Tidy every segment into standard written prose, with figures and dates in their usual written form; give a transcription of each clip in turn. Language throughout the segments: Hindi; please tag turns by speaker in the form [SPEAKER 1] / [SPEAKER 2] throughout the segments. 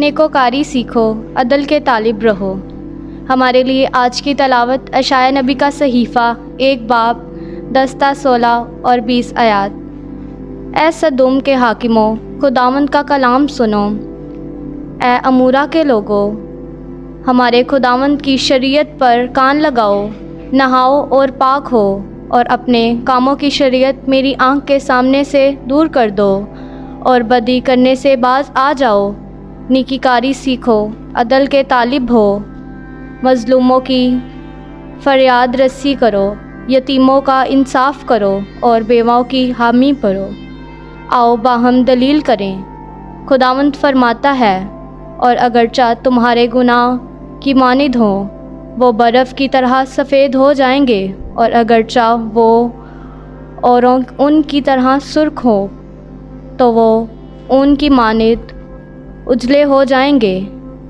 [SPEAKER 1] नेकोकारी सीखो, अदल के तालिब रहो। हमारे लिए आज की तलावत अशाया नबी का सहीफ़ा 1 बाब 10-16 और 20 आयात। ए सदोम के हाकिमों, खुदावंद का कलाम सुनो। ए अमूरा के लोगों, हमारे खुदावंद की शरीयत पर कान लगाओ, नहाओ और पाक हो, और अपने कामों की शरीयत मेरी आँख के सामने से दूर कर दो और बदी करने से बाज आ जाओ। नेकीकारी सीखो, अदल के तालिब हो, मज़लूमों की फरियाद रसी करो, यतीमों का इंसाफ करो और बेवाओं की हामी पढ़ो। आओ बाहम दलील करें। खुदावंद फरमाता है, और अगरचा तुम्हारे गुनाह की मानिद हो, वो बर्फ़ की तरह सफ़ेद हो जाएंगे, और अगरचा वो औरों उनकी तरह सुर्ख हो, तो वो उनकी मानिद उजले हो जाएंगे।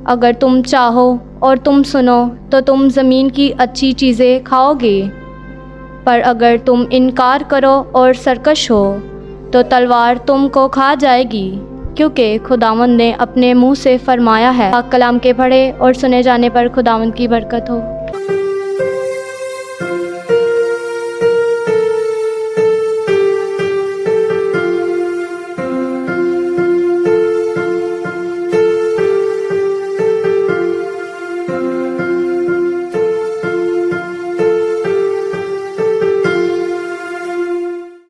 [SPEAKER 1] अगर तुम चाहो और तुम सुनो तो तुम ज़मीन की अच्छी चीज़ें खाओगे, पर अगर तुम इनकार करो और सरकश हो तो तलवार तुमको खा जाएगी, क्योंकि खुदावंद ने अपने मुँह से फरमाया है। पाक कलाम के पढ़े और सुने जाने पर खुदावंद की बरकत हो।